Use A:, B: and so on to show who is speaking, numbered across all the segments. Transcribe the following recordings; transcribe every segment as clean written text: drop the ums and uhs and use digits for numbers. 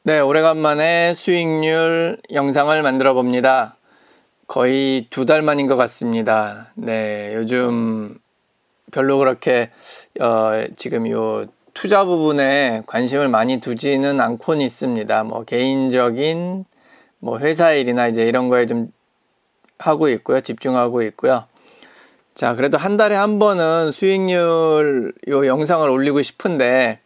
A: 네, 오래간만에 수익률 영상을 만들어 봅니다. 거의 2달 만인 것 같습니다. 네, 요즘 별로 그렇게 지금 요 투자 부분에 관심을 많이 두지는 않고는 있습니다. 뭐 개인적인 뭐 회사 일이나 이제 이런 거에 좀 하고 있고요. 집중하고 있고요. 자, 그래도 한 달에 한 번은 수익률 요 영상을 올리고 싶은데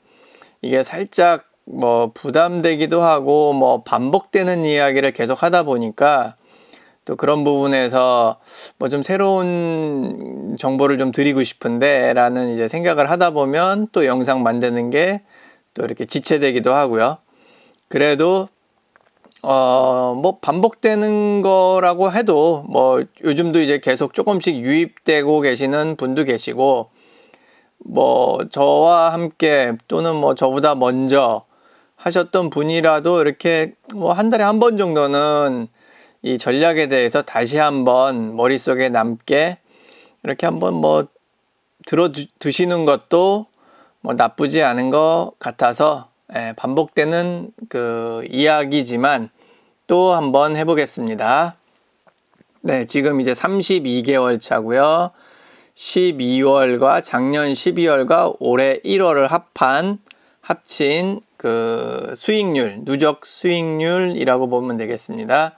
A: 이게 살짝 뭐 부담되기도 하고 뭐 반복되는 이야기를 계속 하다 보니까 또 그런 부분에서 뭐 좀 새로운 정보를 좀 드리고 싶은데 라는 이제 생각을 하다 보면 또 영상 만드는 게 또 이렇게 지체되기도 하고요. 그래도 뭐 반복되는 거라고 해도 뭐 요즘도 이제 계속 조금씩 유입되고 계시는 분도 계시고 뭐 저와 함께 또는 뭐 저보다 먼저 하셨던 분이라도 이렇게 뭐 한 달에 한 번 정도는 이 전략에 대해서 다시 한번 머릿속에 남게 이렇게 한번 뭐 들어 두시는 것도 뭐 나쁘지 않은 것 같아서 반복되는 그 이야기지만 또 한번 해보겠습니다. 네, 지금 이제 32개월 차고요. 12월과 작년 12월과 올해 1월을 합친 그 수익률, 누적 수익률이라고 보면 되겠습니다.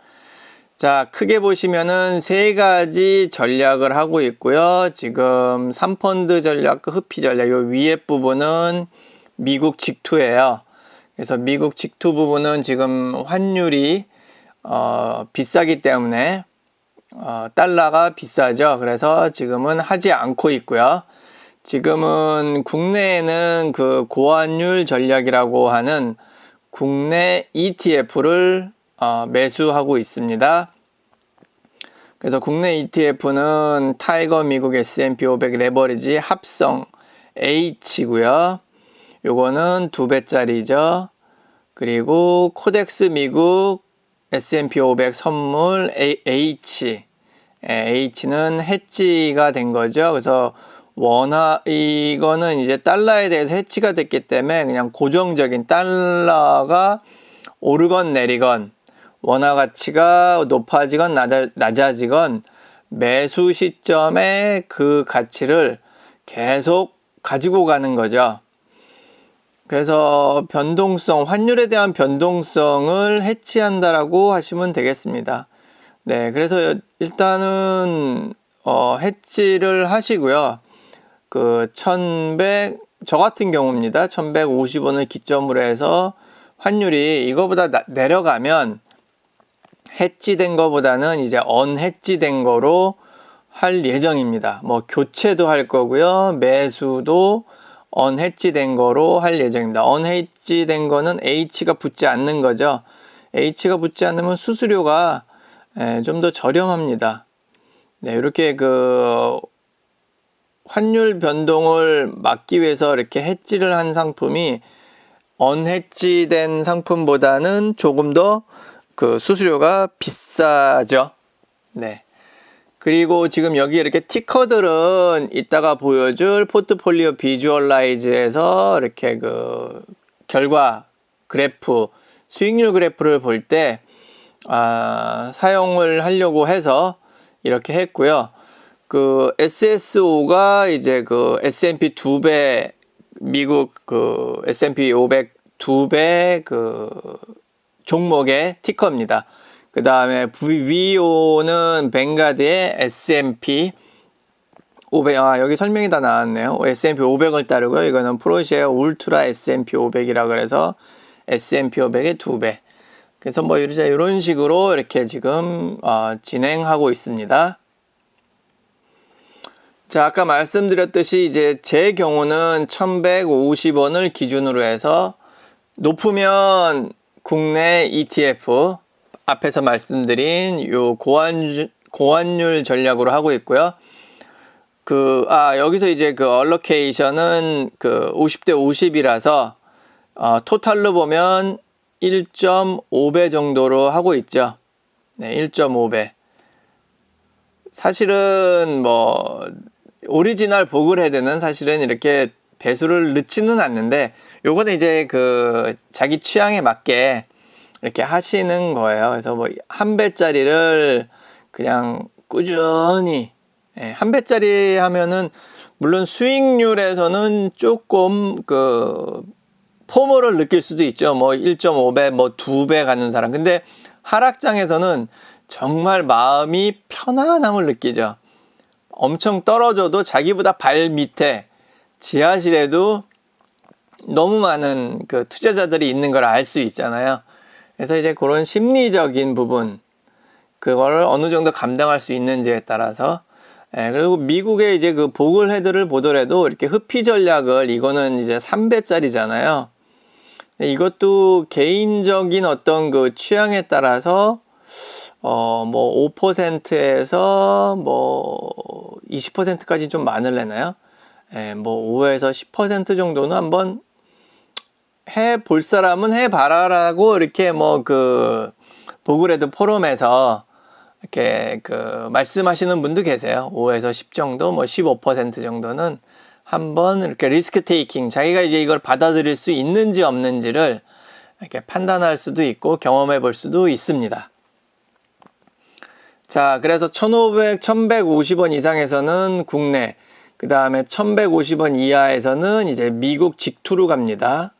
A: 자, 크게 보시면은 세 가지 전략을 하고 있고요. 지금 3펀드 전략, 흡피 전략, 요 위에 부분은 미국 직투예요. 그래서 미국 직투 부분은 지금 환율이 비싸기 때문에 달러가 비싸죠. 그래서 지금은 하지 않고 있고요. 지금은 국내에는 그 고환율 전략이라고 하는 국내 ETF를 매수하고 있습니다. 그래서 국내 ETF는 타이거 미국 S&P 500 레버리지 합성 H고요. 요거는 2배짜리죠. 그리고 코덱스 미국 S&P 500 선물 H. H는 해지가 된 거죠. 그래서 이거는 이제 달러에 대해서 해치가 됐기 때문에 그냥 고정적인 달러가 오르건 내리건 원화 가치가 높아지건 낮아지건 매수 시점에 그 가치를 계속 가지고 가는 거죠. 그래서 환율에 대한 변동성을 해치한다라고 하시면 되겠습니다. 네, 그래서 일단은 해치를 하시고요. 저 같은 경우입니다. 1150원을 기점으로 해서 환율이 이거보다 내려가면 해지된 거보다는 이제 언해지된 거로 할 예정입니다. 뭐 교체도 할 거고요. 매수도 언해지된 거로 할 예정입니다. 언해지된 거는 H가 붙지 않는 거죠. H가 붙지 않으면 수수료가 좀 더 저렴합니다. 네, 이렇게 그 환율 변동을 막기 위해서 이렇게 해지를 한 상품이 언해지된 상품보다는 조금 더 그 수수료가 비싸죠. 네. 그리고 지금 여기 이렇게 티커들은 이따가 보여줄 포트폴리오 비주얼라이즈에서 이렇게 그 결과 그래프, 수익률 그래프를 볼 때 사용을 하려고 해서 이렇게 했고요. 그 SSO가 이제 그 S&P 2배, 미국 그 S&P 500 2배 그 종목의 티커입니다. 그 다음에 VO는 뱅가드의 S&P 500, 여기 설명이 다 나왔네요. S&P 500을 따르고요. 이거는 프로시아 울트라 S&P 500이라 그래서 S&P 500의 2배. 그래서 뭐 이런 식으로 이렇게 지금 진행하고 있습니다. 자, 아까 말씀드렸듯이 이제 제 경우는 1150원을 기준으로 해서 높으면 국내 ETF 앞에서 말씀드린 요 고환율 전략으로 하고 있고요. 여기서 이제 그 얼로케이션은 그 50대 50이라서 토탈로 보면 1.5배 정도로 하고 있죠. 네, 1.5배. 사실은 뭐 오리지널 보글헤드는 사실은 이렇게 배수를 넣지는 않는데 요거는 이제 그 자기 취향에 맞게 이렇게 하시는 거예요. 그래서 뭐 한 배짜리를 그냥 꾸준히, 한 배짜리 하면은 물론 수익률에서는 조금 그 포모를 느낄 수도 있죠. 뭐 1.5배, 뭐 2배 가는 사람. 근데 하락장에서는 정말 마음이 편안함을 느끼죠. 엄청 떨어져도 자기보다 발 밑에 지하실에도 너무 많은 그 투자자들이 있는 걸 알 수 있잖아요. 그래서 이제 그런 심리적인 부분, 그거를 어느 정도 감당할 수 있는지에 따라서, 그리고 미국의 이제 그 보글 헤드를 보더라도 이렇게 흡피 전략을, 이거는 이제 3배짜리잖아요. 이것도 개인적인 어떤 그 취향에 따라서 뭐 5%에서 뭐 20%까지 좀 많을래나요? 뭐 5에서 10% 정도는 한번 해 볼 사람은 해 봐라라고 이렇게 뭐 그 보그레드 포럼에서 이렇게 그 말씀하시는 분도 계세요. 5에서 10 정도, 뭐 15% 정도는 한번 이렇게 리스크 테이킹, 자기가 이제 이걸 받아들일 수 있는지 없는지를 이렇게 판단할 수도 있고 경험해 볼 수도 있습니다. 자, 그래서 1,500, 1,150원 이상에서는 국내, 그 다음에 1,150원 이하에서는 이제 미국 직투로 갑니다.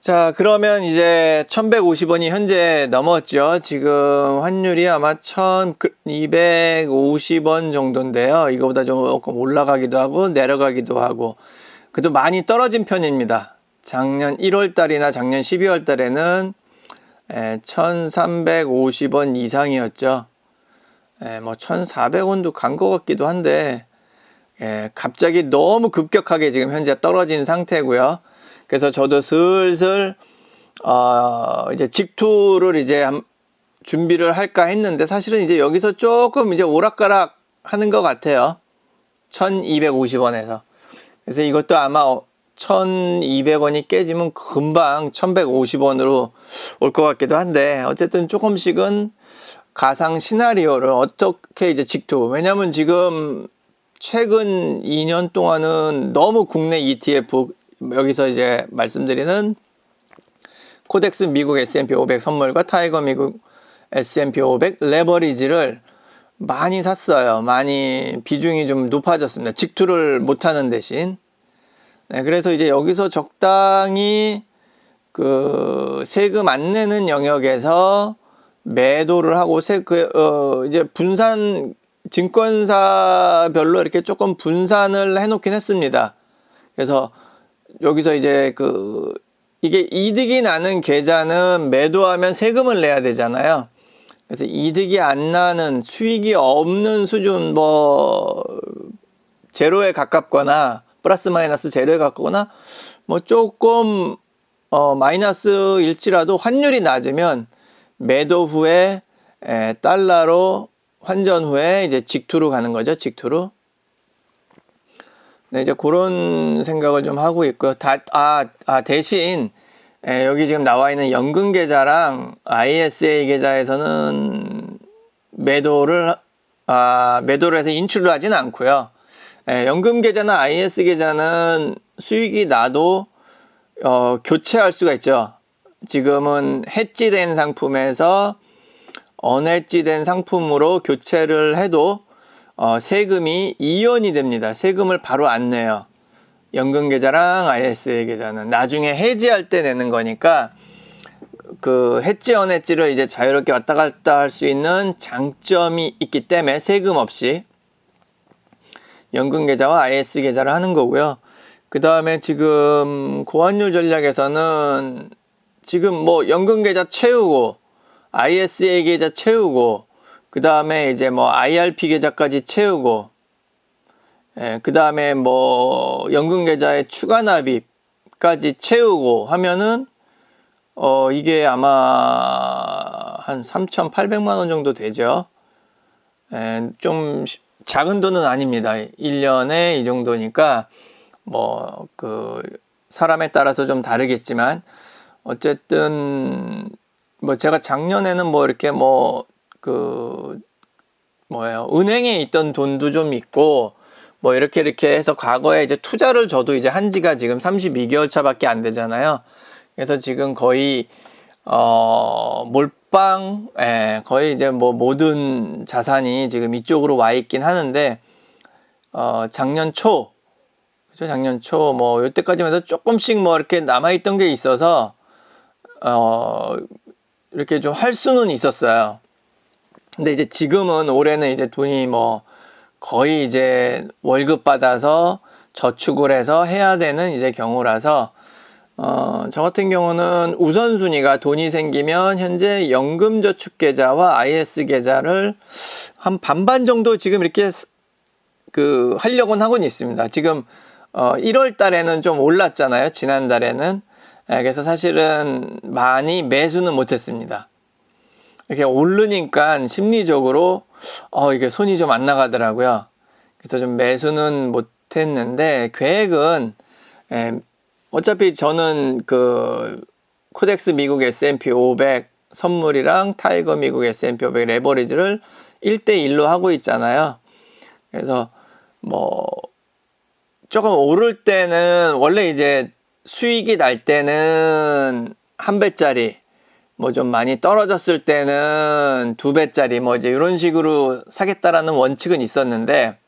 A: 자, 그러면 이제 1,150원이 현재 넘었죠. 지금 환율이 아마 1,250원 정도인데요. 이거보다 조금 올라가기도 하고 내려가기도 하고, 그래도 많이 떨어진 편입니다. 작년 1월 달이나 작년 12월 달에는 1,350원 이상이었죠. 뭐 1,400원도 간 것 같기도 한데, 갑자기 너무 급격하게 지금 현재 떨어진 상태고요. 그래서 저도 슬슬 이제 직투를 이제 준비를 할까 했는데, 사실은 이제 여기서 조금 이제 오락가락 하는 것 같아요. 1,250원에서. 그래서 이것도 아마 1,200원이 깨지면 금방 1,150원으로 올 것 같기도 한데, 어쨌든 조금씩은 가상 시나리오를 어떻게 이제 직투, 왜냐면 지금 최근 2년 동안은 너무 국내 ETF, 여기서 이제 말씀드리는 코덱스 미국 S&P 500 선물과 타이거 미국 S&P 500 레버리지를 많이 샀어요. 많이 비중이 좀 높아졌습니다. 직투를 못하는 대신. 그래서 이제 여기서 적당히 그 세금 안 내는 영역에서 매도를 하고 이제 분산, 증권사별로 이렇게 조금 분산을 해놓긴 했습니다. 그래서 여기서 이제 이게 이득이 나는 계좌는 매도하면 세금을 내야 되잖아요. 그래서 이득이 안 나는, 수익이 없는 수준, 뭐 제로에 가깝거나 플러스 마이너스 제로에 가깝거나 뭐 조금 마이너스일지라도 환율이 낮으면 매도 후에 달러로 환전 후에 이제 직투로 가는 거죠. 직투로. 네, 이제 그런 생각을 좀 하고 있고요. 대신 여기 지금 나와 있는 연금 계좌랑 ISA 계좌에서는 매도를 해서 인출을 하진 않고요. 연금 계좌나 IS 계좌는 수익이 나도 교체할 수가 있죠. 지금은 해지된 상품에서 언해지된 상품으로 교체를 해도 세금이 이연이 됩니다. 세금을 바로 안 내요. 연금 계좌랑 ISA 계좌는 나중에 해지할 때 내는 거니까, 그 해지 언해지를 이제 자유롭게 왔다 갔다 할 수 있는 장점이 있기 때문에 세금 없이 연금 계좌와 IS 계좌를 하는 거고요. 그 다음에 지금 고환율 전략에서는 지금 뭐 연금 계좌 채우고 ISA 계좌 채우고 그 다음에 이제 뭐 IRP 계좌까지 채우고, 그 다음에 뭐 연금 계좌에 추가 납입까지 채우고 하면은 이게 아마 한 3,800만 원 정도 되죠. 좀 작은 돈은 아닙니다. 1년에 이 정도니까 뭐 그 사람에 따라서 좀 다르겠지만, 어쨌든 뭐 제가 작년에는 뭐 이렇게 은행에 있던 돈도 좀 있고 뭐 이렇게 해서 과거에 이제 투자를 저도 이제 한 지가 지금 32개월 차밖에 안 되잖아요. 그래서 지금 거의 몰빵, 거의 이제 뭐 모든 자산이 지금 이쪽으로 와 있긴 하는데, 작년 초, 그죠? 작년 초, 뭐, 요때까지만 해도 조금씩 뭐 이렇게 남아있던 게 있어서, 이렇게 좀 할 수는 있었어요. 근데 이제 지금은 올해는 이제 돈이 뭐 거의 이제 월급 받아서 저축을 해서 해야 되는 이제 경우라서, 저 같은 경우는 우선순위가 돈이 생기면 현재 연금저축계좌와 IS 계좌를 한 반반 정도 지금 이렇게 하려고는 하고는 있습니다. 지금 1월 달에는 좀 올랐잖아요. 지난달에는. 그래서 사실은 많이 매수는 못했습니다. 이렇게 오르니까 심리적으로 이게 손이 좀 안 나가더라고요. 그래서 좀 매수는 못했는데, 계획은 어차피 저는 코덱스 미국 S&P 500 선물이랑 타이거 미국 S&P 500 레버리지를 1대1로 하고 있잖아요. 그래서 뭐 조금 오를 때는, 원래 이제 수익이 날 때는 1배짜리, 뭐 좀 많이 떨어졌을 때는 2배짜리, 뭐 이제 이런 식으로 사겠다라는 원칙은 있었는데,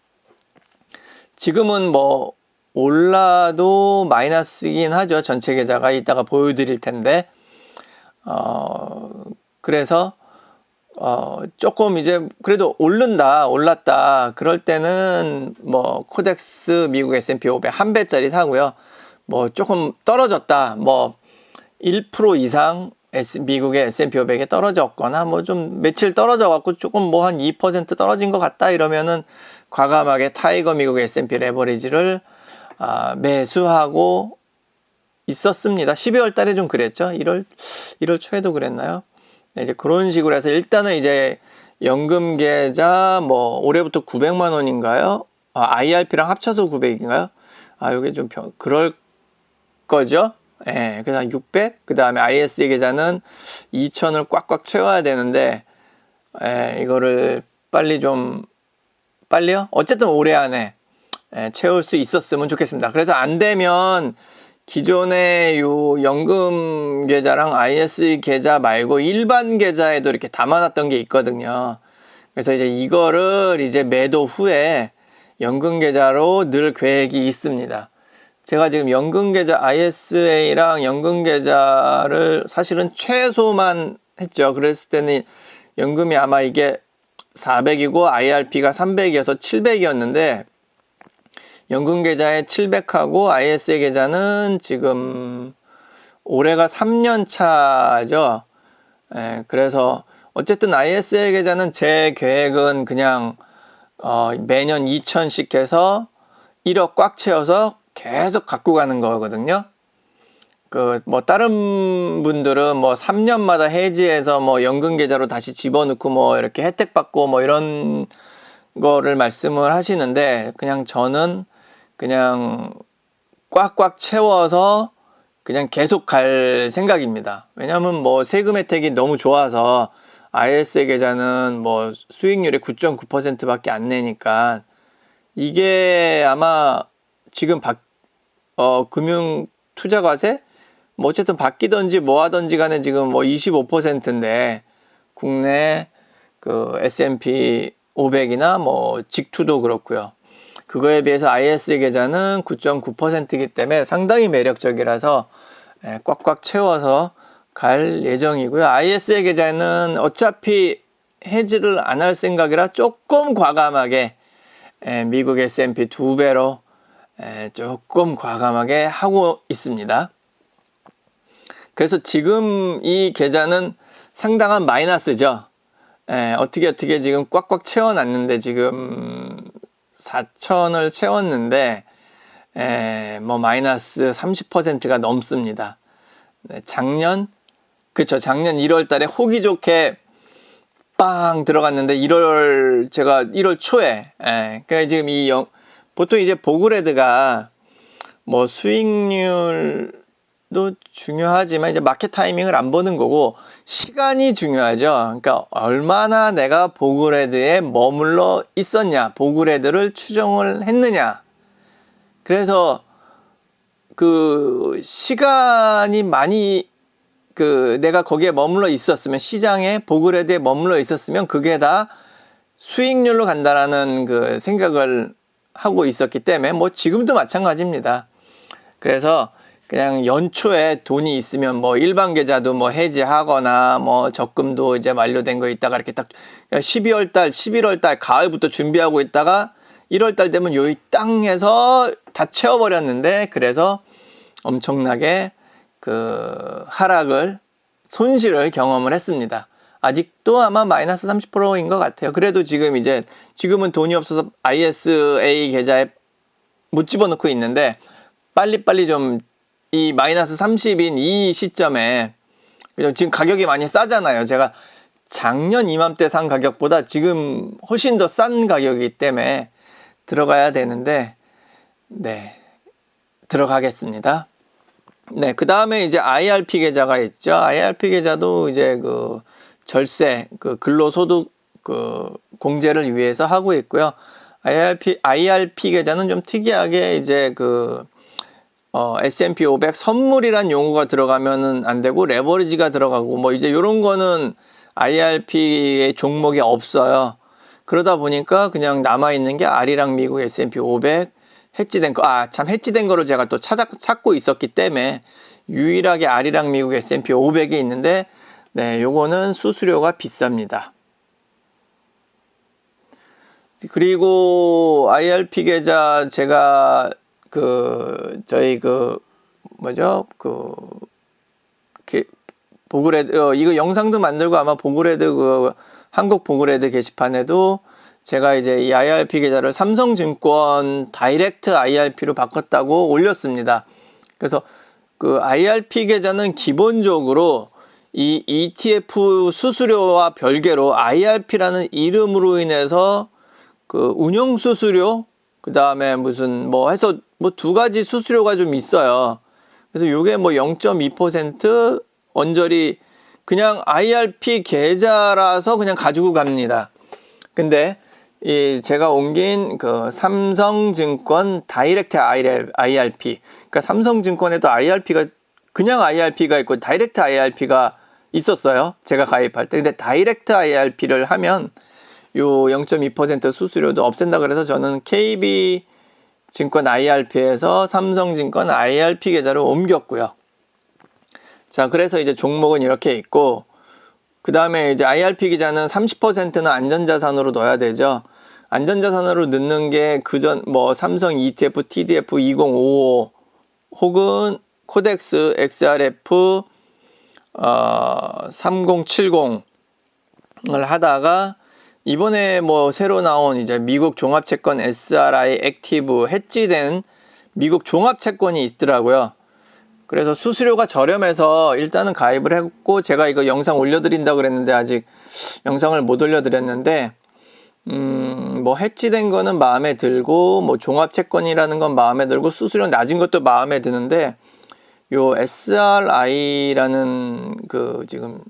A: 지금은 뭐 올라도 마이너스이긴 하죠. 전체 계좌가 이따가 보여드릴 텐데, 그래서 조금 이제 그래도 올랐다 그럴 때는 뭐 코덱스 미국 S&P 500 1배짜리 사고요. 뭐 조금 떨어졌다, 뭐 1% 이상 미국의 S&P 500에 떨어졌거나 뭐 좀 며칠 떨어져 갖고 조금 뭐 한 2% 떨어진 것 같다 이러면은 과감하게 타이거 미국 S&P 레버리지를 매수하고 있었습니다. 12월 달에 좀 그랬죠. 1월 초에도 그랬나요? 네, 이제 그런 식으로 해서 일단은 이제 연금 계좌 뭐 올해부터 900만 원인가요? IRP랑 합쳐서 900인가요? 요게 좀 그럴 거죠? 예, 그냥 600, 그 다음에 IS 계좌는 2000을 꽉꽉 채워야 되는데, 이거를 빨리요? 어쨌든 올해 안에 채울 수 있었으면 좋겠습니다. 그래서 안 되면 기존의 요 연금 계좌랑 IS 계좌 말고 일반 계좌에도 이렇게 담아놨던 게 있거든요. 그래서 이제 이거를 이제 매도 후에 연금 계좌로 넣을 계획이 있습니다. 제가 지금 연금 계좌 ISA랑 연금 계좌를 사실은 최소만 했죠. 그랬을 때는 연금이 아마 이게 400이고 IRP가 300이어서 700이었는데, 연금 계좌에 700하고 ISA 계좌는 지금 올해가 3년 차죠. 그래서 어쨌든 ISA 계좌는 제 계획은 그냥 매년 2천씩 해서 1억 꽉 채워서 계속 갖고 가는 거거든요. 뭐 다른 분들은 뭐 3년마다 해지해서 뭐 연금 계좌로 다시 집어넣고 뭐 이렇게 혜택 받고 뭐 이런 거를 말씀을 하시는데, 그냥 저는 그냥 꽉꽉 채워서 그냥 계속 갈 생각입니다. 왜냐하면 뭐 세금 혜택이 너무 좋아서 ISA 계좌는 뭐 수익률이 9.9%밖에 안 내니까, 이게 아마 지금 금융 투자 과세 뭐 어쨌든 바뀌던지 뭐 하던지 간에 지금 뭐 25%인데, 국내 S&P 500이나 뭐 직투도 그렇고요. 그거에 비해서 IS 계좌는 9.9%이기 때문에 상당히 매력적이라서 꽉꽉 채워서 갈 예정이고요. IS 계좌는 어차피 해지를 안 할 생각이라 조금 과감하게 미국 S&P 2배로 조금 과감하게 하고 있습니다. 그래서 지금 이 계좌는 상당한 마이너스죠. 어떻게 지금 꽉꽉 채워놨는데, 지금 4천을 채웠는데 뭐 마이너스 30%가 넘습니다. 작년 1월 달에 호기 좋게 빵 들어갔는데, 제가 1월 초에 그러니까 지금 보통 이제 보그레드가 뭐 수익률도 중요하지만 이제 마켓 타이밍을 안 보는 거고 시간이 중요하죠. 그러니까 얼마나 내가 보그레드에 머물러 있었냐, 보그레드를 추정을 했느냐. 그래서 그 시간이 많이 내가 거기에 머물러 있었으면, 시장에 보그레드에 머물러 있었으면 그게 다 수익률로 간다라는 그 생각을 하고 있었기 때문에, 뭐 지금도 마찬가지입니다. 그래서 그냥 연초에 돈이 있으면 뭐 일반 계좌도 뭐 해지하거나 뭐 적금도 이제 만료된 거 있다가 이렇게 딱 12월 달, 11월 달 가을부터 준비하고 있다가 1월 달 되면 요이 땅 해서 다 채워버렸는데, 그래서 엄청나게 그 손실을 경험을 했습니다. 아직도 아마 마이너스 30%인 것 같아요. 그래도 지금은 돈이 없어서 ISA 계좌에 못 집어넣고 있는데, 빨리빨리 좀 이 마이너스 30인 이 시점에, 지금 가격이 많이 싸잖아요. 제가 작년 이맘때 산 가격보다 지금 훨씬 더 싼 가격이기 때문에 들어가야 되는데, 네, 들어가겠습니다. 네, 그 다음에 이제 IRP 계좌가 있죠. IRP 계좌도 이제 그 절세, 그 근로소득 그 공제를 위해서 하고 있고요. IRP 계좌는 좀 특이하게 이제 S&P 500 선물이란 용어가 들어가면은 안 되고, 레버리지가 들어가고, 뭐 이제 요런 거는 IRP의 종목이 없어요. 그러다 보니까 그냥 남아있는 게 R이랑 미국 S&P 500 해지된 거, 참 해지된 거로 제가 또 찾고 있었기 때문에 유일하게 R이랑 미국 S&P 500이 있는데, 네, 요거는 수수료가 비쌉니다. 그리고 IRP 계좌 제가 저희 보그레드, 이거 영상도 만들고 아마 보그레드 한국 보그레드 게시판에도 제가 이제 이 IRP 계좌를 삼성증권 다이렉트 IRP로 바꿨다고 올렸습니다. 그래서 그 IRP 계좌는 기본적으로 이 ETF 수수료와 별개로 IRP라는 이름으로 인해서 그 운영 수수료, 그 다음에 무슨 뭐 해서 뭐 두 가지 수수료가 좀 있어요. 그래서 요게 뭐 0.2% 언저리 그냥 IRP 계좌라서 그냥 가지고 갑니다. 근데 제가 옮긴 그 삼성증권 다이렉트 IRP, 그러니까 삼성증권에도 IRP가 그냥 IRP가 있고 다이렉트 IRP가 있었어요. 제가 가입할 때. 근데 다이렉트 IRP를 하면 요 0.2% 수수료도 없앤다 그래서 저는 KB증권 IRP에서 삼성증권 IRP 계좌로 옮겼고요. 자, 그래서 이제 종목은 이렇게 있고, 그 다음에 이제 IRP 계좌는 30%는 안전자산으로 넣어야 되죠. 안전자산으로 넣는 게 그전 뭐 삼성 ETF, TDF 2055 혹은 코덱스 XRF 3070을 하다가, 이번에 뭐 새로 나온 이제 미국 종합채권 SRI 액티브 해지된 미국 종합채권이 있더라고요. 그래서 수수료가 저렴해서 일단은 가입을 했고, 제가 이거 영상 올려드린다고 그랬는데 아직 영상을 못 올려드렸는데, 뭐 해지된 거는 마음에 들고, 뭐 종합채권이라는 건 마음에 들고, 수수료 낮은 것도 마음에 드는데, 요 SRI라는 지금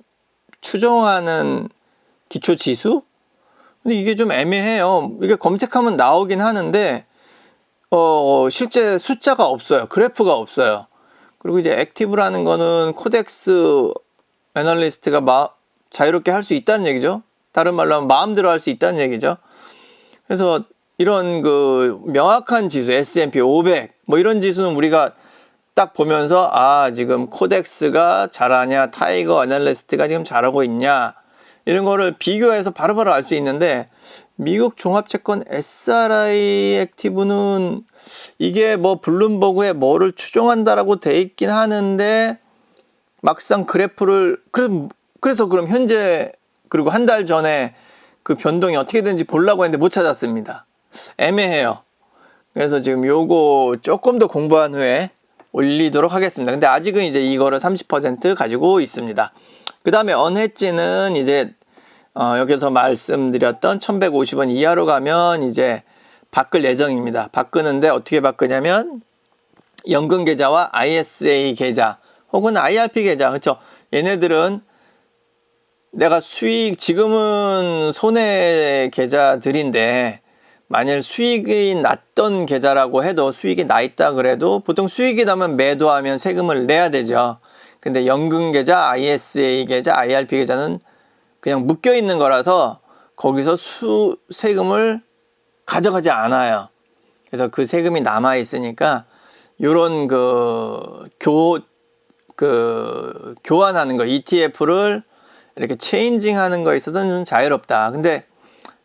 A: 추정하는 기초지수? 근데 이게 좀 애매해요. 이게 검색하면 나오긴 하는데, 실제 숫자가 없어요. 그래프가 없어요. 그리고 이제 액티브라는 거는 코덱스 애널리스트가 자유롭게 할 수 있다는 얘기죠. 다른 말로 하면 마음대로 할 수 있다는 얘기죠. 그래서 이런 명확한 지수, S&P 500, 뭐 이런 지수는 우리가 딱 보면서, 지금 코덱스가 잘하냐, 타이거 애널리스트가 지금 잘하고 있냐, 이런 거를 비교해서 바로바로 알 수 있는데, 미국 종합채권 SRI 액티브는 이게 뭐 블룸버그에 뭐를 추종한다라고 돼 있긴 하는데, 막상 그래프를, 그래서 그럼 현재, 그리고 한 달 전에 그 변동이 어떻게 되는지 보려고 했는데 못 찾았습니다. 애매해요. 그래서 지금 요거 조금 더 공부한 후에 올리도록 하겠습니다. 근데 아직은 이제 이거를 30% 가지고 있습니다. 그 다음에 언헤지는 이제 여기서 말씀드렸던 1150원 이하로 가면 이제 바꿀 예정입니다. 바꾸는데 어떻게 바꾸냐면 연금 계좌와 ISA 계좌 혹은 IRP 계좌, 그렇죠? 얘네들은 내가 지금은 손해 계좌들인데 만일 수익이 났던 계좌라고 해도 수익이 나 있다 그래도 보통 수익이 나면 매도하면 세금을 내야 되죠. 근데 연금 계좌, ISA 계좌, IRP 계좌는 그냥 묶여 있는 거라서 거기서 세금을 가져가지 않아요. 그래서 그 세금이 남아 있으니까 요런 교환하는 거, ETF를 이렇게 체인징 하는 거에 있어서는 좀 자유롭다. 근데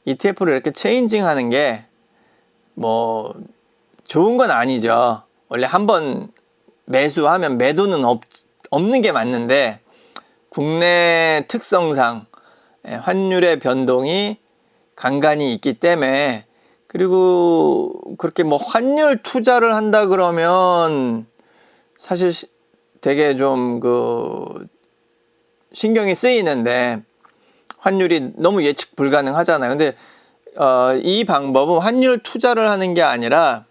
A: ETF를 이렇게 체인징 하는 게 뭐 좋은 건 아니죠. 원래 한번 매수하면 매도는 없는 게 맞는데 국내 특성상 환율의 변동이 간간히 있기 때문에, 그리고 그렇게 뭐 환율 투자를 한다 그러면 사실 되게 좀 신경이 쓰이는데 환율이 너무 예측 불가능하잖아요. 근데 이 방법은 환율 투자를 하는 게 아니라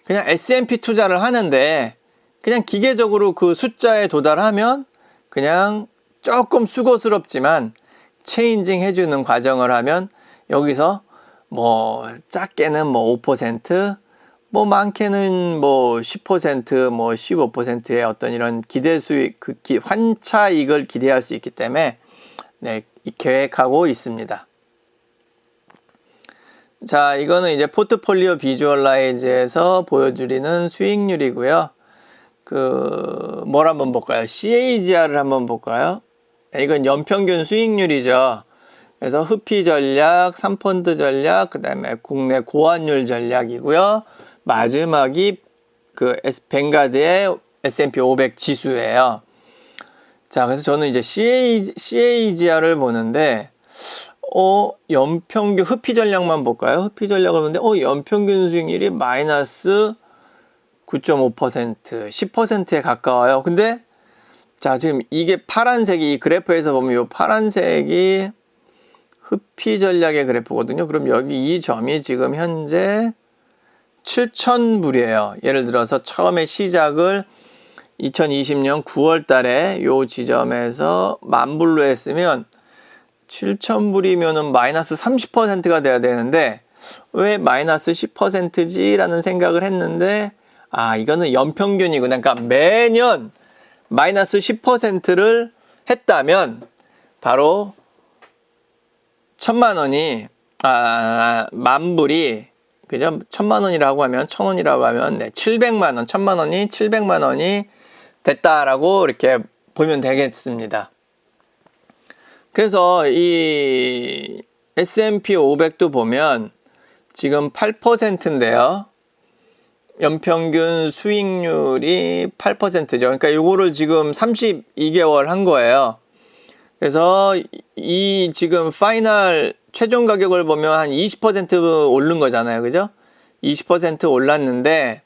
A: 그냥 S&P 투자를 하는데 그냥 기계적으로 그 숫자에 도달하면 그냥 조금 수고스럽지만 체인징 해주는 과정을 하면 여기서 뭐 작게는 뭐 5%, 뭐 많게는 뭐 10%, 뭐 15%의 어떤 이런 기대 수익, 환차익을 기대할 수 있기 때문에 네, 계획하고 있습니다. 자, 이거는 이제 포트폴리오 비주얼라이즈에서 보여드리는 수익률이고요. 뭘 한번 볼까요? CAGR을 한번 볼까요? 이건 연평균 수익률이죠. 그래서 흡피 전략, 3펀드 전략, 그 다음에 국내 고환율 전략이고요. 마지막이 뱅가드의 S&P 500 지수예요. 자, 그래서 저는 이제 CAGR을 보는데, 연평균 흡피 전략만 볼까요? 흡피 전략을 보는데, 연평균 수익률이 마이너스 9.5%, 10%에 가까워요. 근데, 자, 지금 이게 파란색이, 이 그래프에서 보면 이 파란색이 흡피 전략의 그래프거든요. 그럼 여기 이 점이 지금 현재 7,000불이에요. 예를 들어서 처음에 시작을 2020년 9월 달에 요 지점에서 10,000불로 했으면 7,000불이면은 마이너스 30%가 돼야 되는데 왜 마이너스 10%지? 라는 생각을 했는데, 이거는 연평균이구나. 그러니까 매년 마이너스 10%를 했다면 바로 1,000,000원이, 10,000불이, 그죠? 1,000,000원이라고 하면, 1,000원이라고 하면, 네, 700만원, 1,000,000원이 700만원이 됐다라고 이렇게 보면 되겠습니다. 그래서 이 S&P 500도 보면 지금 8%인데요. 연평균 수익률이 8%죠. 그러니까 이거를 지금 32개월 한 거예요. 그래서 이 지금 파이널 최종 가격을 보면 한 20% 오른 거잖아요. 그죠? 20% 올랐는데,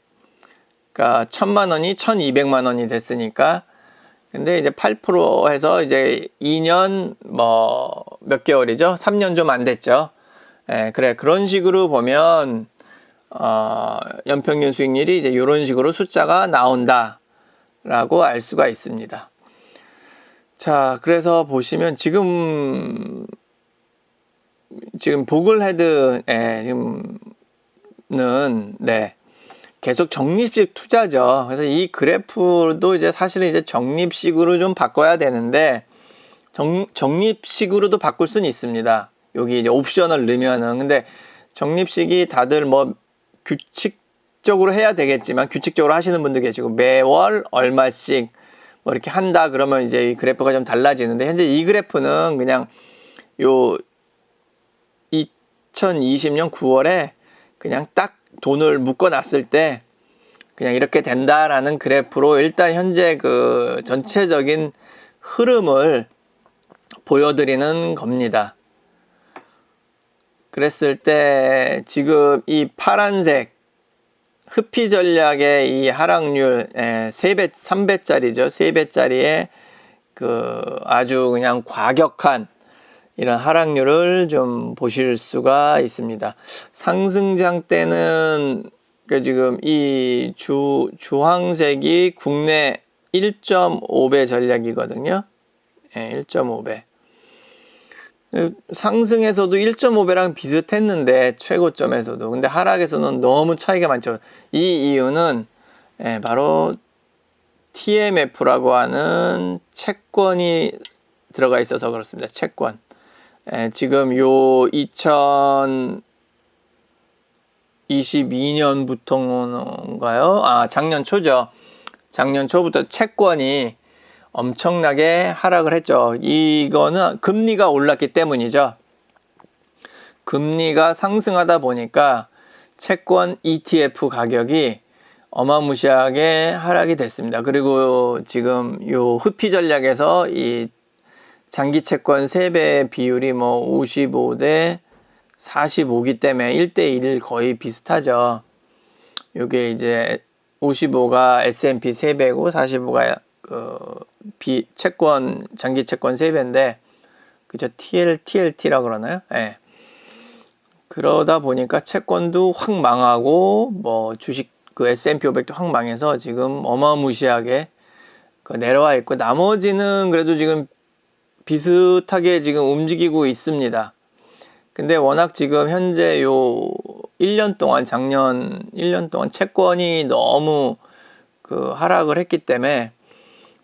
A: 그러니까 1,000만원이 1,200만원이 됐으니까, 근데 이제 8% 해서 이제 2년 몇 개월이죠? 3년 좀 안 됐죠? 그래. 그런 식으로 보면, 연평균 수익률이 이제 이런 식으로 숫자가 나온다라고 알 수가 있습니다. 자, 그래서 보시면 지금 보글헤드는 네, 계속 적립식 투자죠. 그래서 이 그래프도 이제 사실은 이제 적립식으로 좀 바꿔야 되는데 적립식으로도 바꿀 수는 있습니다. 여기 이제 옵션을 넣으면은. 근데 적립식이 다들 뭐 규칙적으로 해야 되겠지만 규칙적으로 하시는 분도 계시고 매월 얼마씩 뭐 이렇게 한다 그러면 이제 이 그래프가 좀 달라지는데, 현재 이 그래프는 그냥 요 2020년 9월에 그냥 딱 돈을 묶어 놨을 때 그냥 이렇게 된다라는 그래프로 일단 현재 그 전체적인 흐름을 보여드리는 겁니다. 그랬을 때 지금 이 파란색 흡피 전략의 이 하락률 3배, 3배짜리죠. 3배짜리의 아주 그냥 과격한 이런 하락률을 좀 보실 수가 있습니다. 상승장 때는 지금 이 주황색이 국내 1.5배 전략이거든요. 1.5배. 상승에서도 1.5배랑 비슷했는데 최고점에서도, 근데 하락에서는 너무 차이가 많죠. 이 이유는 바로 TMF라고 하는 채권이 들어가 있어서 그렇습니다. 채권. 지금 요 2022년부터인가요? 작년 초죠. 작년 초부터 채권이 엄청나게 하락을 했죠. 이거는 금리가 올랐기 때문이죠. 금리가 상승하다 보니까 채권 ETF 가격이 어마무시하게 하락이 됐습니다. 그리고 지금 요 흡피 전략에서 이 장기 채권 3배 비율이 뭐 55대 45기 때문에 1대1 거의 비슷하죠. 요게 이제 55가 S&P 3배고 45가 채권, 장기 채권 3배인데, 그죠? TLT라고 그러나요? 예. 그러다 보니까 채권도 확 망하고, 뭐, 주식, S&P 500도 확 망해서 지금 어마무시하게 내려와 있고, 나머지는 그래도 지금 비슷하게 지금 움직이고 있습니다. 근데 워낙 지금 현재 요 1년 동안, 작년 1년 동안 채권이 너무 하락을 했기 때문에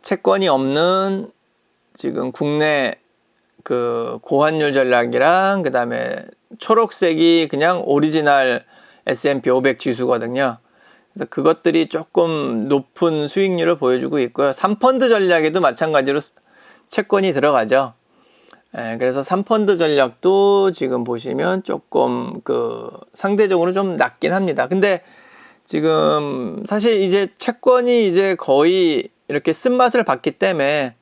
A: 채권이 없는 지금 국내 고환율 전략이랑 그 다음에 초록색이 그냥 오리지널 S&P 500 지수거든요. 그래서 그것들이 조금 높은 수익률을 보여주고 있고요. 3펀드 전략에도 마찬가지로 채권이 들어가죠. 그래서 3펀드 전략도 지금 보시면 조금 상대적으로 좀 낮긴 합니다. 근데 지금 사실 이제 채권이 이제 거의 이렇게 쓴맛을 봤기 때문에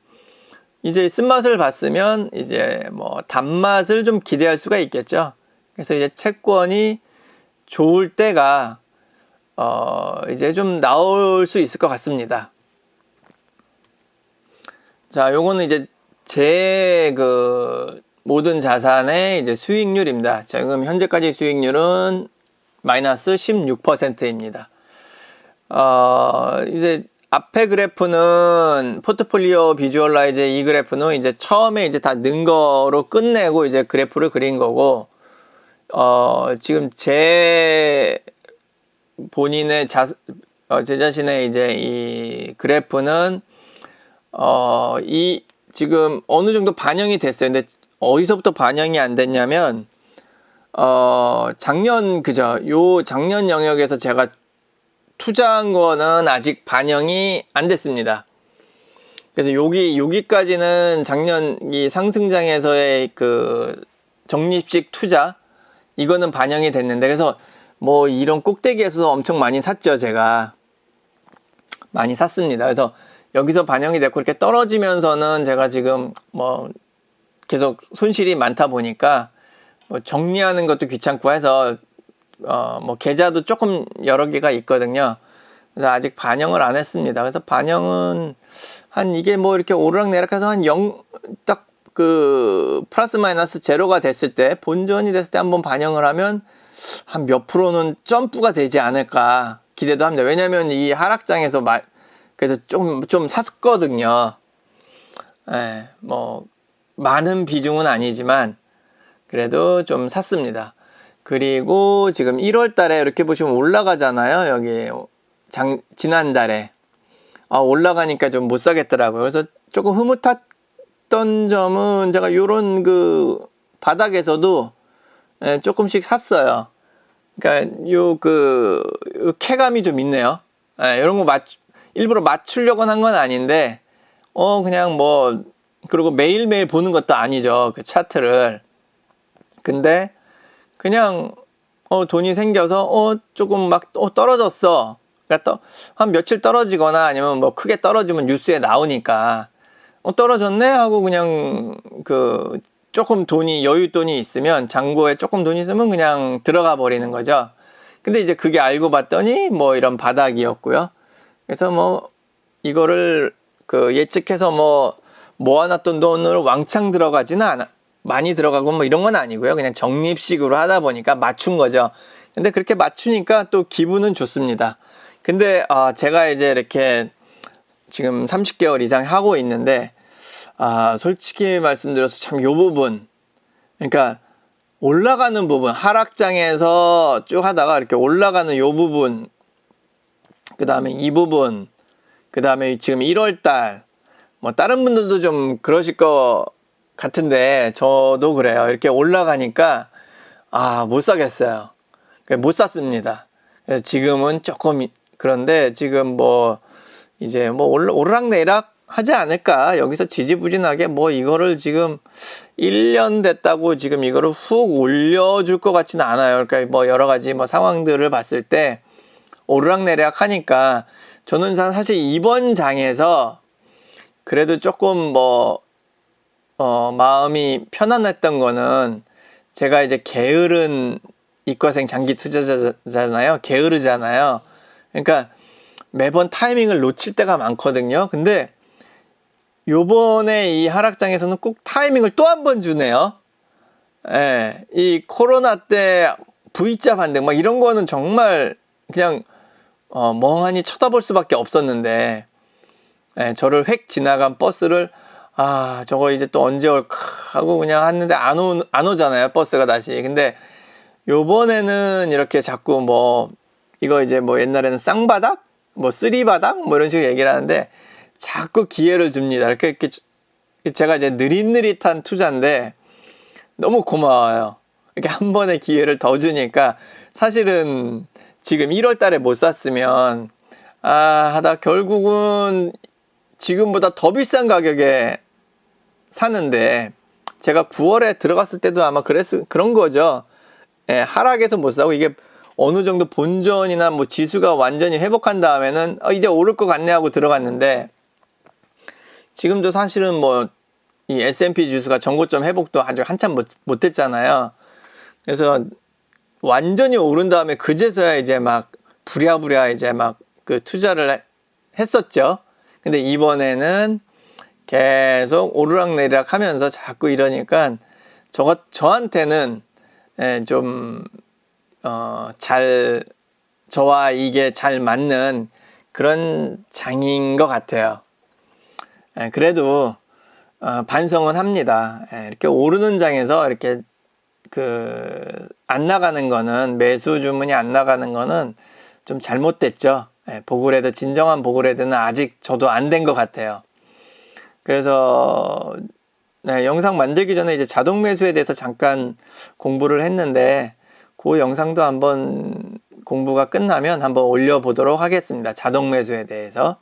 A: 이제 쓴맛을 봤으면 이제 뭐 단맛을 좀 기대할 수가 있겠죠. 그래서 이제 채권이 좋을 때가 이제 좀 나올 수 있을 것 같습니다. 자, 요거는 이제 제 모든 자산의 이제 수익률입니다. 지금 현재까지 수익률은 마이너스 16%입니다. 이제 앞에 그래프는 포트폴리오 비주얼라이저, 이 그래프는 이제 처음에 이제 다 는 거로 끝내고 이제 그래프를 그린 거고, 지금 제 본인의 제 자신의 이제 이 그래프는 이 지금 어느 정도 반영이 됐어요. 근데 어디서부터 반영이 안 됐냐면 작년 작년 영역에서 제가 투자한 거는 아직 반영이 안 됐습니다. 그래서 여기까지는 작년 이 상승장에서의 적립식 투자, 이거는 반영이 됐는데, 그래서 뭐 이런 꼭대기에서 엄청 많이 샀죠. 제가 많이 샀습니다. 그래서 여기서 반영이 됐고, 이렇게 떨어지면서는 제가 지금 뭐 계속 손실이 많다 보니까 뭐 정리하는 것도 귀찮고 해서 뭐 계좌도 조금 여러 개가 있거든요. 그래서 아직 반영을 안 했습니다. 그래서 반영은 이게 뭐 이렇게 오르락내락해서 딱 플러스 마이너스 제로가 됐을 때, 본전이 됐을 때 한번 반영을 하면 한 몇 프로는 점프가 되지 않을까 기대도 합니다. 왜냐면 이 하락장에서 그래서 좀 샀거든요. 뭐 많은 비중은 아니지만 그래도 좀 샀습니다. 그리고 지금 1월 달에 이렇게 보시면 올라가잖아요. 여기 지난달에 올라가니까 좀 못 사겠더라고요. 그래서 조금 흐뭇했던 점은 제가 요런 바닥에서도 조금씩 샀어요. 그러니까 요 쾌감이 좀 있네요. 이런 거 일부러 맞추려고 한 건 아닌데 그냥 뭐, 그리고 매일매일 보는 것도 아니죠. 그 차트를. 근데 그냥 돈이 생겨서 조금 막 떨어졌어. 그러니까 한 며칠 떨어지거나 아니면 뭐 크게 떨어지면 뉴스에 나오니까 떨어졌네 하고 그냥 조금 여윳돈이 있으면, 잔고에 조금 돈이 있으면 그냥 들어가 버리는 거죠. 근데 이제 그게 알고 봤더니 뭐 이런 바닥이었고요. 그래서 뭐 이거를 예측해서 모아놨던 돈을 왕창 들어가지는 않아, 많이 들어가고 뭐 이런 건 아니고요. 그냥 적립식으로 하다 보니까 맞춘 거죠. 근데 그렇게 맞추니까 또 기분은 좋습니다. 근데 제가 이제 이렇게 지금 30개월 이상 하고 있는데, 솔직히 말씀드려서 참 요 부분, 그러니까 올라가는 부분, 하락장에서 쭉 하다가 이렇게 올라가는 요 부분, 그 다음에 이 부분, 그 다음에 지금 1월달, 뭐 다른 분들도 좀 그러실 것 같은데 저도 그래요. 이렇게 올라가니까 못 사겠어요. 못 샀습니다. 그래서 지금은 조금 그런데 지금 뭐 이제 뭐 오르락내리락 하지 않을까. 여기서 지지부진하게 뭐 이거를 지금 1년 됐다고 지금 이거를 훅 올려줄 것 같지는 않아요. 그러니까 뭐 여러 가지 뭐 상황들을 봤을 때 오르락내리락 하니까 저는 사실 이번 장에서 그래도 조금 뭐 마음이 편안했던 거는 제가 이제 게으른 이과생 장기 투자자잖아요. 게으르잖아요. 그러니까 매번 타이밍을 놓칠 때가 많거든요. 근데 요번에 이 하락장에서는 꼭 타이밍을 또 한 번 주네요. 예, 이 코로나 때 V자 반등 막 이런 거는 정말 그냥 멍하니 쳐다볼 수밖에 없었는데, 예, 저를 획 지나간 버스를 저거 이제 또 언제 올까 하고 그냥 했는데 안 오잖아요, 버스가 다시. 근데 요번에는 이렇게 자꾸 뭐 이거 이제 뭐 옛날에는 쌍바닥, 뭐 쓰리바닥 뭐 이런 식으로 얘기를 하는데 자꾸 기회를 줍니다. 이렇게 제가 이제 느릿느릿한 투자인데 너무 고마워요. 이렇게 한 번의 기회를 더 주니까 사실은 지금 1월 달에 못 샀으면 하다 결국은 지금보다 더 비싼 가격에 사는데, 제가 9월에 들어갔을 때도 아마 그런 거죠. 예, 하락해서 못 사고 이게 어느 정도 본전이나 뭐 지수가 완전히 회복한 다음에는 이제 오를 것 같네 하고 들어갔는데, 지금도 사실은 뭐 이 S&P 지수가 전고점 회복도 아직 한참 못 했잖아요. 그래서 완전히 오른 다음에 그제서야 이제 막 부랴부랴 이제 막 그 투자를 했었죠. 근데 이번에는 계속 오르락내리락 하면서 자꾸 이러니까 저한테는 좀 저와 이게 잘 맞는 그런 장인 것 같아요. 그래도 반성은 합니다. 이렇게 오르는 장에서 이렇게 안 나가는 거는, 매수 주문이 안 나가는 거는 좀 잘못됐죠. 보그레드, 진정한 보그레드는 아직 저도 안 된 것 같아요. 그래서 영상 만들기 전에 이제 자동 매수에 대해서 잠깐 공부를 했는데 그 영상도 한번 공부가 끝나면 한번 올려보도록 하겠습니다. 자동 매수에 대해서.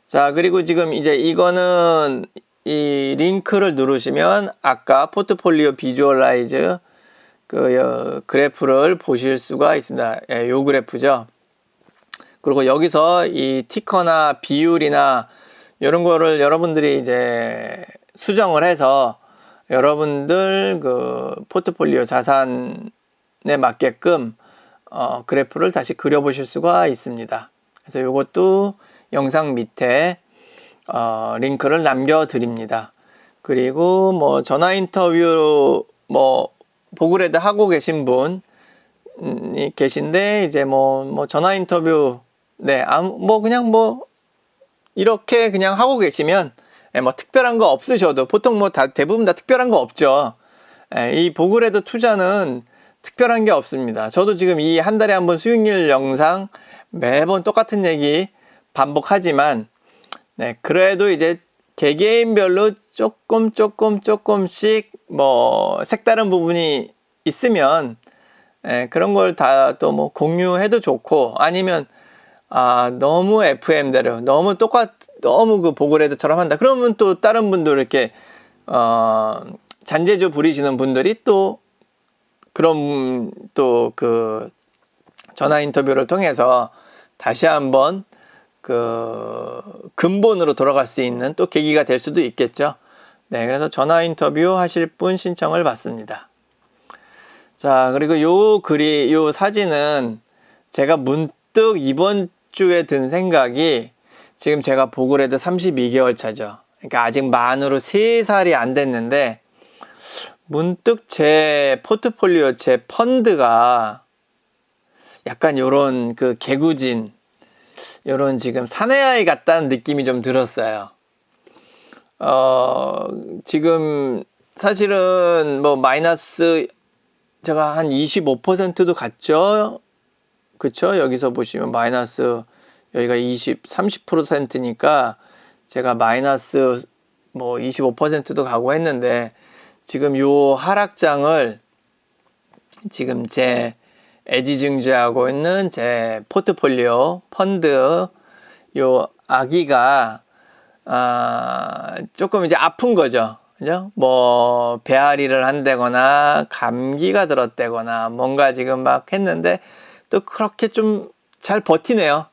A: 자, 그리고 지금 이제 이거는 이 링크를 누르시면 아까 포트폴리오 비주얼라이즈 그래프를 보실 수가 있습니다. 요 그래프죠. 그리고 여기서 이 티커나 비율이나 이런 거를 여러분들이 이제 수정을 해서 여러분들 포트폴리오 자산에 맞게끔 그래프를 다시 그려보실 수가 있습니다. 그래서 이것도 영상 밑에 링크를 남겨드립니다. 그리고 뭐 전화 인터뷰 뭐 보그레드 하고 계신 분이 계신데 이제 뭐 전화 인터뷰 그냥 뭐 이렇게 그냥 하고 계시면 뭐 특별한 거 없으셔도, 보통 뭐 대부분 다 특별한 거 없죠. 이 보그레드 투자는 특별한 게 없습니다. 저도 지금 이 한 달에 한 번 수익률 영상 매번 똑같은 얘기 반복하지만 그래도 이제 개개인별로 조금씩 뭐 색다른 부분이 있으면 그런 걸 다 또 뭐 공유해도 좋고, 아니면 너무 FM대로 너무 너무 그 보그레드처럼 한다 그러면 또 다른 분들 이렇게 잔재주 부리시는 분들이 또 그럼 또 그 전화 인터뷰를 통해서 다시 한번 근본으로 돌아갈 수 있는 또 계기가 될 수도 있겠죠. 그래서 전화 인터뷰 하실 분 신청을 받습니다. 자, 그리고 요 사진은 제가 문득 이번 주에 든 생각이, 지금 제가 보그레드 32개월 차죠. 그러니까 아직 만으로 3살이 안 됐는데 문득 제 포트폴리오, 제 펀드가 약간 요런 개구진, 요런 지금 사내아이 같다는 느낌이 좀 들었어요. 지금 사실은 뭐 마이너스 제가 한 25%도 갔죠. 그쵸? 여기서 보시면 마이너스 여기가 30%니까 제가 마이너스 뭐 25%도 가고 했는데 지금 요 하락장을 지금 제 애지중지하고 있는 제 포트폴리오 펀드 요 아기가 조금 이제 아픈 거죠. 그죠? 뭐 배앓이를 한다거나 감기가 들었다거나 뭔가 지금 막 했는데 또 그렇게 좀 잘 버티네요.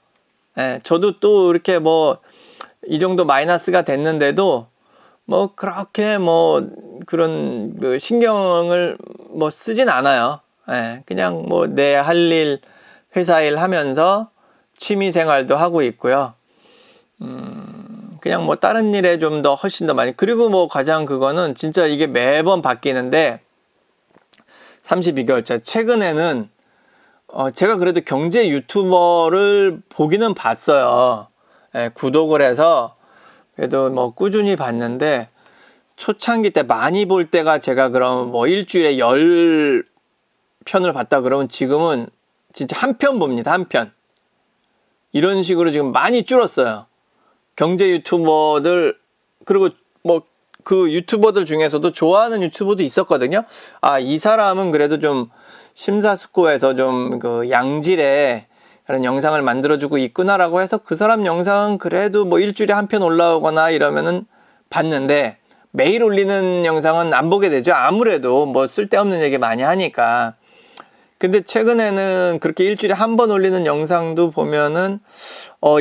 A: 예, 저도 또 이렇게 뭐 이 정도 마이너스가 됐는데도 뭐 그렇게 뭐 그런 그 신경을 뭐 쓰진 않아요. 예, 그냥 뭐 내 할 일 회사 일 하면서 취미 생활도 하고 있고요. 그냥 뭐 다른 일에 좀 더 훨씬 더 많이, 그리고 뭐 가장 그거는 진짜 이게 매번 바뀌는데 32개월차 최근에는 제가 그래도 경제 유튜버를 보기는 봤어요. 예, 구독을 해서 그래도 뭐 꾸준히 봤는데 초창기 때 많이 볼 때가 제가 그럼 뭐 일주일에 10편을 봤다 그러면 지금은 진짜 한 편 봅니다. 한 편. 이런 식으로 지금 많이 줄었어요. 경제 유튜버들, 그리고 뭐 그 유튜버들 중에서도 좋아하는 유튜버도 있었거든요. 이 사람은 그래도 좀 심사숙고해서 좀 그 양질의 그런 영상을 만들어주고 있구나라고 해서 그 사람 영상은 그래도 뭐 일주일에 한 편 올라오거나 이러면은 봤는데 매일 올리는 영상은 안 보게 되죠. 아무래도 뭐 쓸데없는 얘기 많이 하니까. 근데 최근에는 그렇게 일주일에 한 번 올리는 영상도 보면은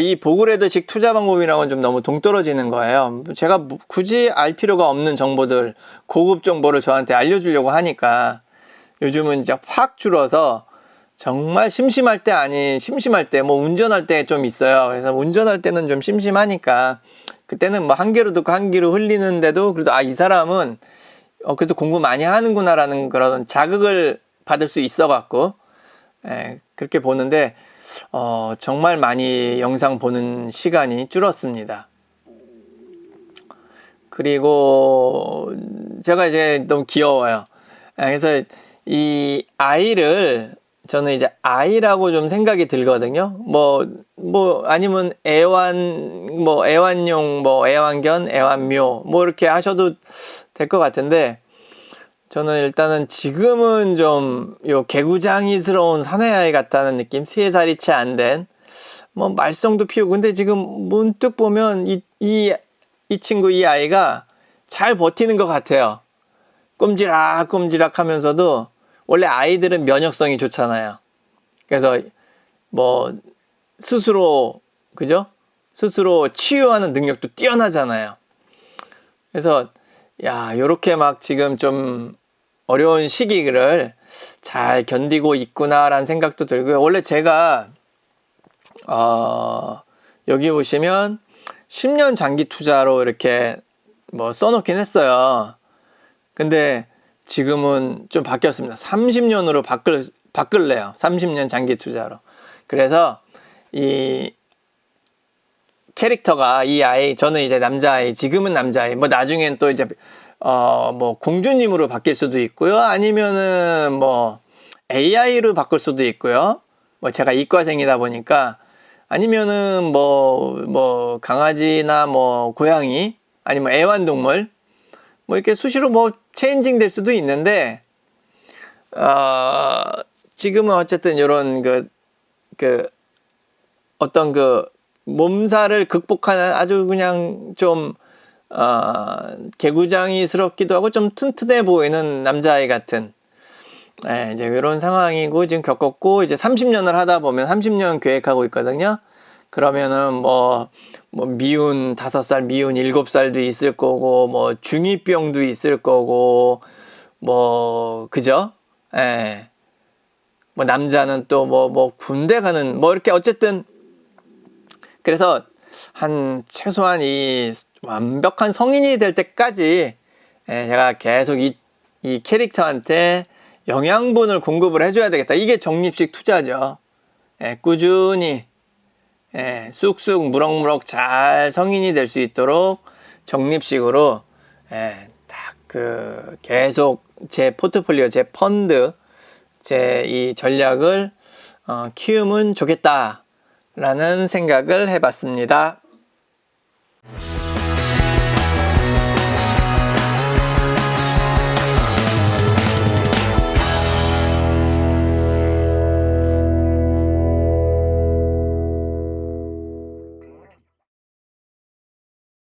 A: 이 보그레드식 투자 방법이랑은 좀 너무 동떨어지는 거예요. 제가 굳이 알 필요가 없는 정보들, 고급 정보를 저한테 알려주려고 하니까 요즘은 이제 확 줄어서 정말 심심할 때 뭐 운전할 때 좀 있어요. 그래서 운전할 때는 좀 심심하니까 그때는 뭐 한 귀로 듣고 한 귀로 흘리는데도 그래도 이 사람은 그래도 공부 많이 하는구나라는 그런 자극을 받을 수 있어 갖고 그렇게 보는데 정말 많이 영상 보는 시간이 줄었습니다. 그리고 제가 이제 너무 귀여워요. 그래서 이 아이를 저는 이제 아이라고 좀 생각이 들거든요. 뭐 아니면 애완용, 뭐 애완견, 애완묘 뭐 이렇게 하셔도 될 것 같은데 저는 일단은 지금은 좀 요 개구장이스러운 사내아이 같다는 느낌. 3살이 채 안 된 뭐 말썽도 피우고, 근데 지금 문득 보면 이 친구, 이 아이가 잘 버티는 것 같아요. 꼼지락 하면서도 원래 아이들은 면역성이 좋잖아요. 그래서 뭐 스스로 치유하는 능력도 뛰어나잖아요. 그래서 요렇게 막 지금 좀 어려운 시기를 잘 견디고 있구나라는 생각도 들고요. 원래 제가 여기 보시면 10년 장기 투자로 이렇게 뭐 써놓긴 했어요. 근데 지금은 좀 바뀌었습니다. 30년으로 바꿀래요. 30년 장기 투자로. 그래서 이 캐릭터가, 이 아이, 저는 이제 남자아이, 지금은 남자아이, 뭐 나중엔 또 이제 뭐 공주님으로 바뀔 수도 있고요. 아니면은 뭐 AI로 바꿀 수도 있고요. 뭐 제가 이과생이다 보니까, 아니면은 뭐 강아지나 뭐 고양이, 아니면 애완동물 뭐 이렇게 수시로 뭐 체인징 될 수도 있는데 지금은 어쨌든 이런 어떤 몸살을 극복하는 아주 그냥 좀 개구장이스럽기도 하고 좀 튼튼해 보이는 남자아이 같은 이제 이런 상황이고, 지금 겪었고, 이제 30년을 하다 보면 30년 계획하고 있거든요. 그러면은 뭐 미운 5살, 미운 7살도 있을 거고, 뭐 중2병도 있을 거고, 뭐 그죠? 뭐 남자는 또 뭐 군대 가는 뭐 이렇게 어쨌든, 그래서 한 최소한 이 완벽한 성인이 될 때까지 제가 계속 이 캐릭터한테 영양분을 공급을 해줘야 되겠다. 이게 적립식 투자죠. 꾸준히 쑥쑥 무럭무럭 잘 성인이 될 수 있도록 적립식으로 딱 계속 제 포트폴리오, 제 펀드, 제 이 전략을 키우면 좋겠다라는 생각을 해봤습니다.